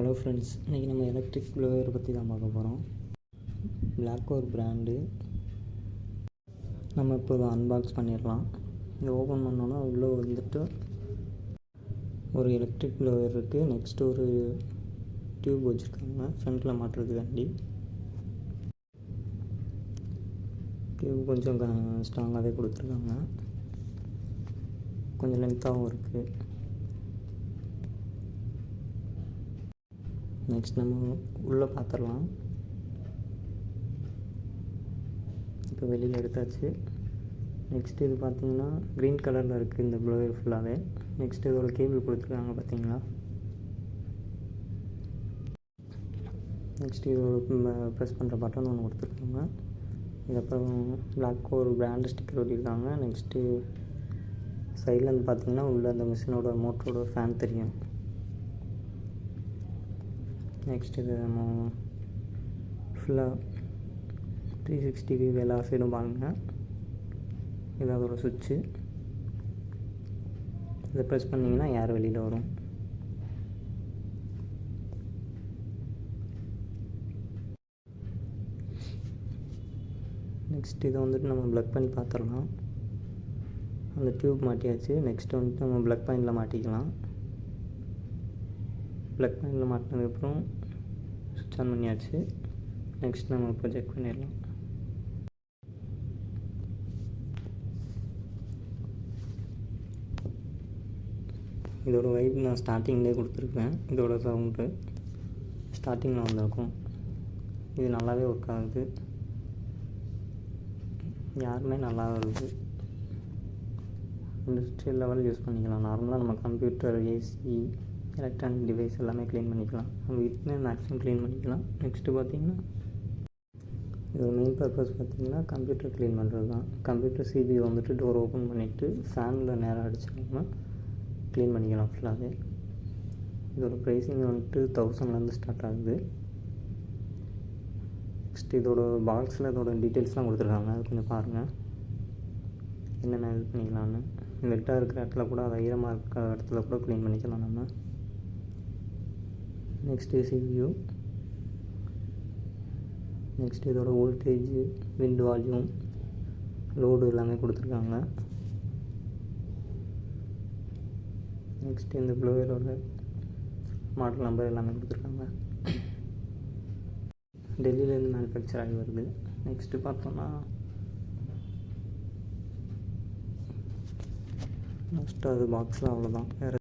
Hello friends, இன்றைக்கி நம்ம electric ப்ளோயரை பற்றி தான் பார்க்க போகிறோம். பிளாக் ஒரு பிராண்டு. நம்ம இப்போ இதை அன்பாக்ஸ் பண்ணிடலாம். இதை ஓப்பன் பண்ணோன்னா உள்ளே வந்துட்டு ஒரு எலக்ட்ரிக் ப்ளோயர் இருக்குது. நெக்ஸ்ட்டு ஒரு டியூப் வச்சுருக்காங்க ஃப்ரண்ட்டில் மாட்டுறதுக்காண்டி. டியூப் கொஞ்சம் ஸ்ட்ராங்காகவே கொடுத்துருக்காங்க, கொஞ்சம் லென்த்தாகவும் இருக்குது. நெக்ஸ்ட் நம்ம உள்ளே பார்த்துடலாம். இப்போ வெளியில் எடுத்தாச்சு. நெக்ஸ்ட்டு இது பார்த்திங்கன்னா க்ரீன் கலரில் இருக்குது இந்த ப்ளோயர் ஃபுல்லாகவே. நெக்ஸ்ட்டு இதோட கேபிள் கொடுத்துருக்காங்க பார்த்தீங்களா. நெக்ஸ்ட்டு இதோட ப்ரெஸ் பண்ணுற பட்டன் ஒன்று கொடுத்துருக்காங்க. இதுக்கப்புறம் பிளாக் ஒரு பிராண்டு ஸ்டிக்கர் ஒட்டியிருக்காங்க. நெக்ஸ்ட்டு சைடில் வந்து பார்த்திங்கன்னா உள்ள அந்த மிஷினோட மோட்டரோட ஃபேன் தெரியும். நெக்ஸ்ட் இது நம்ம ஃபுல்லாக 360 வியூ எல்லா சைடும் பாருங்கள். இது அதோட சுவிட்சு. இதை ப்ரெஸ் பண்ணிங்கன்னா ஏர் வெளியில் வரும். நெக்ஸ்ட் இதை வந்துட்டு நம்ம ப்ளக் பண்ணி பார்த்துடலாம். அந்த டியூப் மாட்டியாச்சு. நெக்ஸ்ட்டு வந்துட்டு நம்ம ப்ளக் பாயிண்டில் மாட்டிக்கலாம். ப்ளக் பாயிண்டில் மாட்டினதுக்கப்புறம் சுவிட்ச் ஆன் பண்ணியாச்சு. நெக்ஸ்ட் நம்ம இப்போ செக் பண்ணிடலாம். இதோட வைப் நான் ஸ்டார்டிங்லேயே கொடுத்துருக்கேன். இதோட சவுண்டு ஸ்டார்டிங்கில் வந்திருக்கும். இது நல்லாவே ஒர்க் ஆகுது. யாருமே நல்லா வருது. இண்டஸ்ட்ரியல் லெவல் யூஸ் பண்ணிக்கலாம். நார்மலாக நம்ம கம்ப்யூட்டர், ஏசி, எலக்ட்ரானிக் டிவைஸ் எல்லாமே க்ளீன் பண்ணிக்கலாம். நம்ம வீட்டிலே மேக்ஸிமம் க்ளீன் பண்ணிக்கலாம். நெக்ஸ்ட்டு பார்த்திங்கன்னா இதோட மெயின் பர்பஸ் பார்த்திங்கன்னா கம்ப்யூட்டர் க்ளீன் பண்ணுறது தான். கம்ப்யூட்டர் சிபியூ வந்துட்டு டோர் ஓப்பன் பண்ணிவிட்டு ஃபேனில் நேராக அடிச்சிங்கன்னா க்ளீன் பண்ணிக்கலாம் ஃபுல்லாகவே. இதோட ப்ரைஸிங் வந்துட்டு 1000 ஸ்டார்ட் ஆகுது. நெக்ஸ்ட் இதோட பாக்ஸில் இதோட டீட்டெயில்ஸ்லாம் கொடுத்துருக்காங்க. அது கொஞ்சம் பாருங்கள் என்னென்ன இது பண்ணிக்கலான்னு. வெட்டாக இருக்கிற இடத்துல கூட, அது ஈரமாக இருக்கிற இடத்துல கூட க்ளீன் பண்ணிக்கலாம் நம்ம. Next CPU. நெக்ஸ்ட் இதோட வோல்டேஜ், விண்ட் வால்யூம், லோடு எல்லாமே கொடுத்துருக்காங்க. நெக்ஸ்ட் இந்த ப்ளோயரோட மாடல் நம்பர் எல்லாமே கொடுத்துருக்காங்க. டெல்லியிலேருந்து மேனுஃபேக்சர் ஆகி வருது. நெக்ஸ்ட்டு பார்த்தோன்னா மோஸ்ட்டாக அது பாக்ஸில் அவ்வளோதான். வேறு